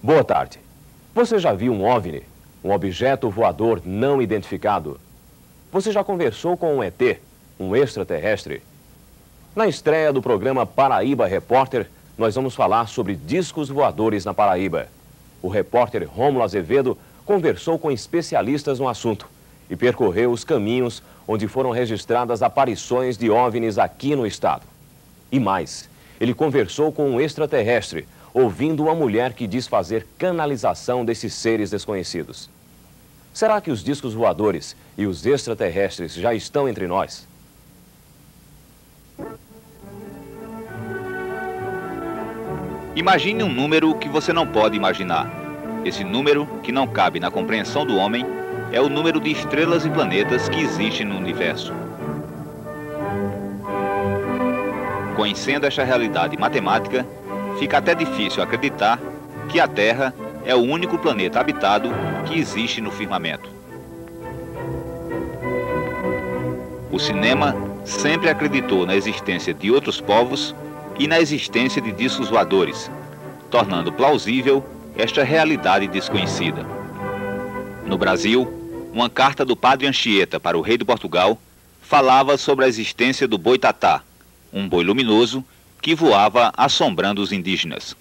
Boa tarde. Você já viu um OVNI, um objeto voador não identificado? Você já conversou com um ET, um extraterrestre? Na estreia do programa Paraíba Repórter, nós vamos falar sobre discos voadores na Paraíba. O repórter Rômulo Azevedo conversou com especialistas no assunto e percorreu os caminhos onde foram registradas aparições de OVNIs aqui no estado. E mais, ele conversou com um extraterrestre, ouvindo uma mulher que diz fazer canalização desses seres desconhecidos. Será que os discos voadores e os extraterrestres já estão entre nós? Imagine um número que você não pode imaginar. Esse número, que não cabe na compreensão do homem, é o número de estrelas e planetas que existem no universo. Conhecendo esta realidade matemática, fica até difícil acreditar que a Terra é o único planeta habitado que existe no firmamento. O cinema sempre acreditou na existência de outros povos e na existência de discos voadores, tornando plausível esta realidade desconhecida. No Brasil, uma carta do padre Anchieta para o rei de Portugal falava sobre a existência do boitatá, um boi luminoso que voava assombrando os indígenas.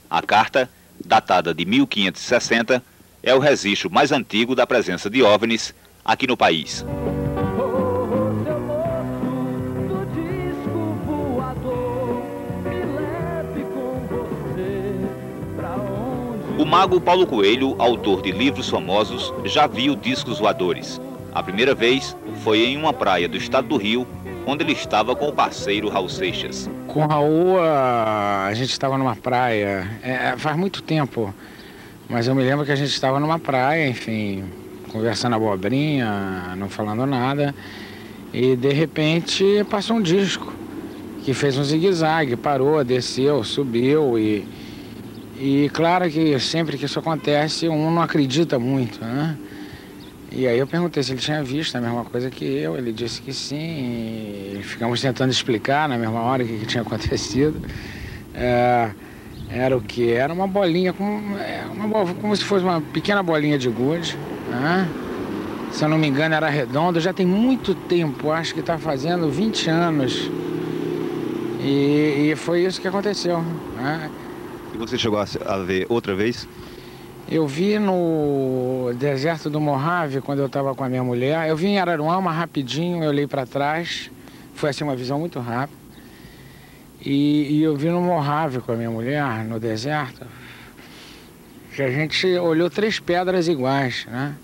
A carta, datada de 1560, é o registro mais antigo da presença de OVNIs aqui no país. O mago Paulo Coelho, autor de livros famosos, já viu discos voadores. A primeira vez foi em uma praia do estado do Rio, onde ele estava com o parceiro Raul Seixas. Com o Raul, a gente estava numa praia, faz muito tempo, mas eu me lembro que a gente estava numa praia, enfim, conversando abobrinha, não falando nada, e de repente passou um disco que fez um zigue-zague, parou, desceu, subiu, e claro que sempre que isso acontece, um não acredita muito, né? E aí eu perguntei se ele tinha visto a mesma coisa que eu, ele disse que sim, e ficamos tentando explicar na mesma hora o que tinha acontecido. Era o quê? Era uma bolinha, como se fosse uma pequena bolinha de gude, né? Se eu não me engano era redonda, já tem muito tempo, acho que está fazendo 20 anos. E foi isso que aconteceu, né? E você chegou a ver outra vez? Eu vi no deserto do Mojave, quando eu estava com a minha mulher. Eu vi em Araruama rapidinho, eu olhei para trás. Foi assim uma visão muito rápida. E eu vi no Mojave com a minha mulher, no deserto, que a gente olhou 3 pedras iguais, né?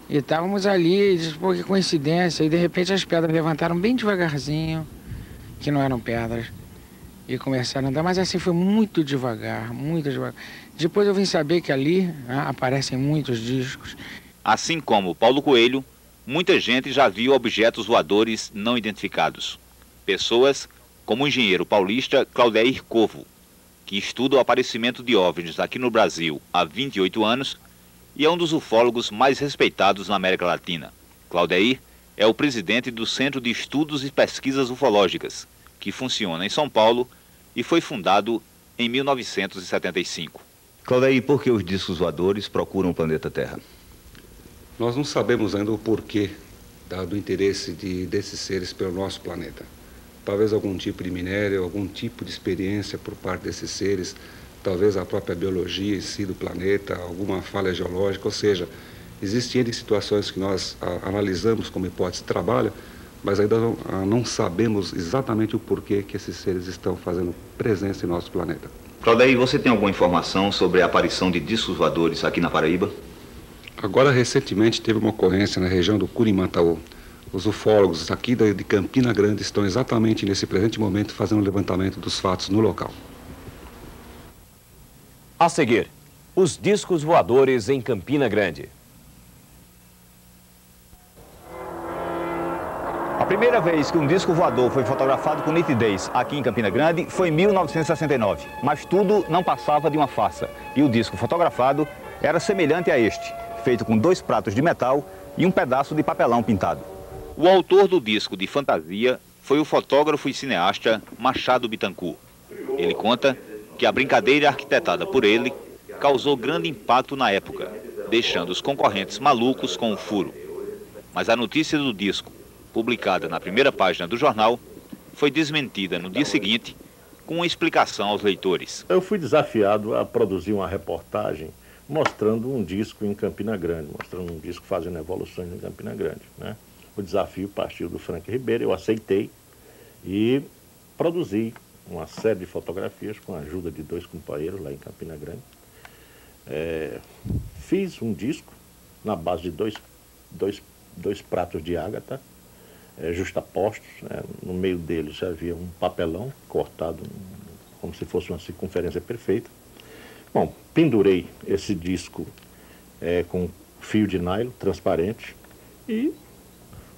E estávamos ali, e disse, pô, que coincidência. E de repente as pedras levantaram bem devagarzinho, que não eram pedras, e começaram a andar. Mas assim foi muito devagar, muito devagar. Depois eu vim saber que ali, né, aparecem muitos discos. Assim como Paulo Coelho, muita gente já viu objetos voadores não identificados. Pessoas como o engenheiro paulista Claudeir Covo, que estuda o aparecimento de OVNIs aqui no Brasil há 28 anos e é um dos ufólogos mais respeitados na América Latina. Claudeir é o presidente do Centro de Estudos e Pesquisas Ufológicas, que funciona em São Paulo e foi fundado em 1975. Claudeir, por que os discos voadores procuram o planeta Terra? Nós não sabemos ainda o porquê do interesse desses seres pelo nosso planeta. Talvez algum tipo de minério, algum tipo de experiência por parte desses seres, talvez a própria biologia em si do planeta, alguma falha geológica, ou seja, existem situações que nós analisamos como hipótese de trabalho, mas ainda não sabemos exatamente o porquê que esses seres estão fazendo presença em nosso planeta. Claudeir, você tem alguma informação sobre a aparição de discos voadores aqui na Paraíba? Agora, recentemente, teve uma ocorrência na região do Curimataú. Os ufólogos aqui de Campina Grande estão exatamente nesse presente momento fazendo o levantamento dos fatos no local. A seguir, os discos voadores em Campina Grande. A primeira vez que um disco voador foi fotografado com nitidez aqui em Campina Grande foi em 1969, mas tudo não passava de uma farsa. E o disco fotografado era semelhante a este, feito com 2 pratos de metal e um pedaço de papelão pintado. O autor do disco de fantasia foi o fotógrafo e cineasta Machado Bittencourt. Ele conta que a brincadeira arquitetada por ele causou grande impacto na época, deixando os concorrentes malucos com o furo. Mas a notícia do disco, publicada na primeira página do jornal, foi desmentida no dia seguinte, com uma explicação aos leitores. Eu fui desafiado a produzir uma reportagem mostrando um disco em Campina Grande, mostrando um disco fazendo evoluções em Campina Grande, né? O desafio partiu do Frank Ribeiro, eu aceitei e produzi uma série de fotografias com a ajuda de 2 companheiros lá em Campina Grande. Fiz um disco na base de dois pratos de ágata, justapostos, né? No meio deles havia um papelão cortado como se fosse uma circunferência perfeita. Bom, pendurei esse disco com fio de nylon transparente e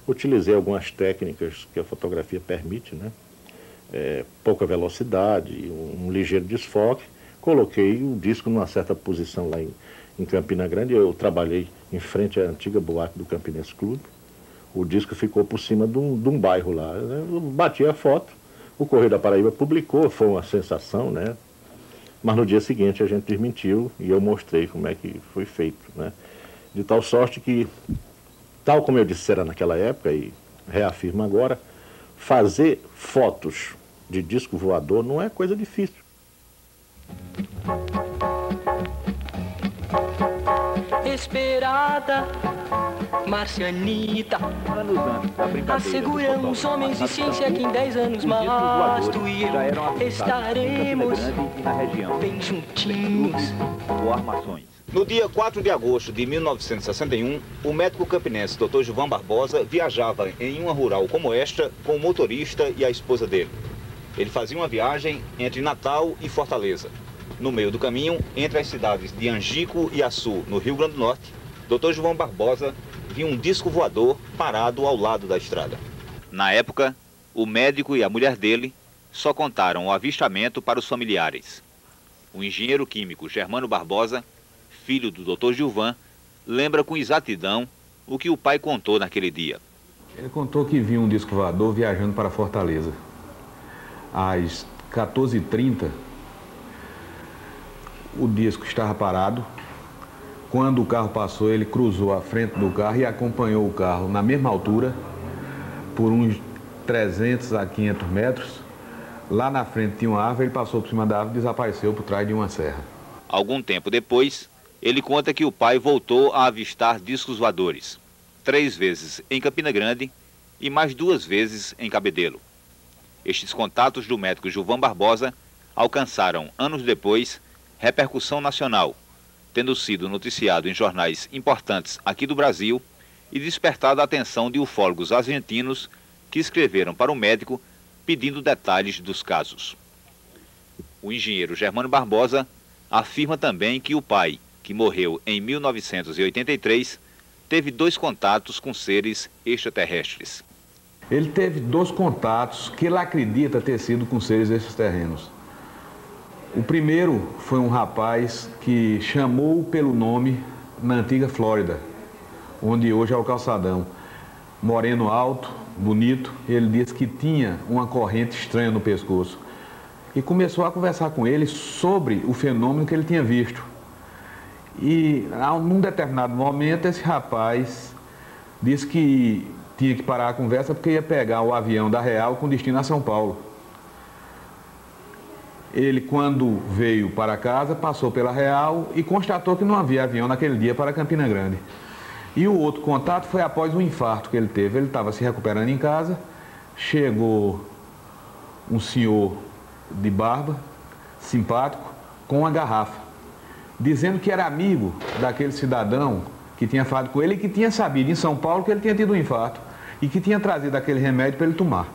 utilizei algumas técnicas que a fotografia permite, né? Pouca velocidade, um ligeiro desfoque. Coloquei o disco numa certa posição lá em Campina Grande. Eu trabalhei em frente à antiga boate do Campinense Clube. O disco ficou por cima de um bairro lá. Eu bati a foto, o Correio da Paraíba publicou, foi uma sensação, né? Mas no dia seguinte a gente desmentiu e eu mostrei como é que foi feito, né? De tal sorte que, tal como eu dissera naquela época e reafirmo agora, fazer fotos de disco voador não é coisa difícil. Esperada, marcianita, assegura os homens de ciência que em 10 anos mais tu e eu estaremos bem juntinhos. No dia 4 de agosto de 1961, o médico campinense Dr. Gilvan Barbosa viajava em uma rural como esta com o motorista e a esposa dele. Ele fazia uma viagem entre Natal e Fortaleza. No meio do caminho, entre as cidades de Angico e Açu, no Rio Grande do Norte, Dr. Gilvan Barbosa viu um disco voador parado ao lado da estrada. Na época, o médico e a mulher dele só contaram o avistamento para os familiares. O engenheiro químico Germano Barbosa, filho do Dr. Gilvan, lembra com exatidão o que o pai contou naquele dia. Ele contou que viu um disco voador viajando para Fortaleza. Às 14h30, o disco estava parado. Quando o carro passou, ele cruzou a frente do carro e acompanhou o carro na mesma altura, por uns 300 a 500 metros. Lá na frente tinha uma árvore, ele passou por cima da árvore e desapareceu por trás de uma serra. Algum tempo depois, ele conta que o pai voltou a avistar discos voadores. 3 vezes em Campina Grande e mais 2 vezes em Cabedelo. Estes contatos do médico Gilvan Barbosa alcançaram, anos depois, repercussão nacional, tendo sido noticiado em jornais importantes aqui do Brasil e despertado a atenção de ufólogos argentinos que escreveram para o médico pedindo detalhes dos casos. O engenheiro Germano Barbosa afirma também que o pai, que morreu em 1983, teve 2 contatos com seres extraterrestres. Ele teve 2 contatos que ele acredita ter sido com seres extraterrenos. O primeiro foi um rapaz que chamou pelo nome na antiga Flórida, onde hoje é o Calçadão. Moreno alto, bonito, ele disse que tinha uma corrente estranha no pescoço. E começou a conversar com ele sobre o fenômeno que ele tinha visto. E, num determinado momento, esse rapaz disse que tinha que parar a conversa porque ia pegar o avião da Real com destino a São Paulo. Ele, quando veio para casa, passou pela Real e constatou que não havia avião naquele dia para Campina Grande. E o outro contato foi após um infarto que ele teve. Ele estava se recuperando em casa, chegou um senhor de barba, simpático, com uma garrafa, dizendo que era amigo daquele cidadão que tinha falado com ele e que tinha sabido em São Paulo que ele tinha tido um infarto e que tinha trazido aquele remédio para ele tomar.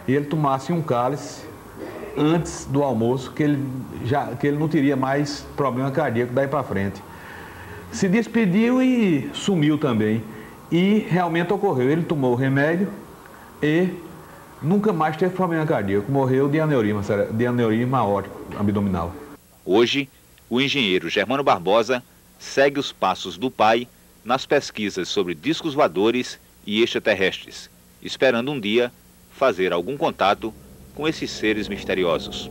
E ele tomasse um cálice antes do almoço, que ele não teria mais problema cardíaco daí para frente. Se despediu e sumiu também. E realmente ocorreu. Ele tomou o remédio e nunca mais teve problema cardíaco. Morreu de aneurisma aórtico abdominal. Hoje, o engenheiro Germano Barbosa segue os passos do pai nas pesquisas sobre discos voadores e extraterrestres, esperando um dia fazer algum contato com esses seres misteriosos.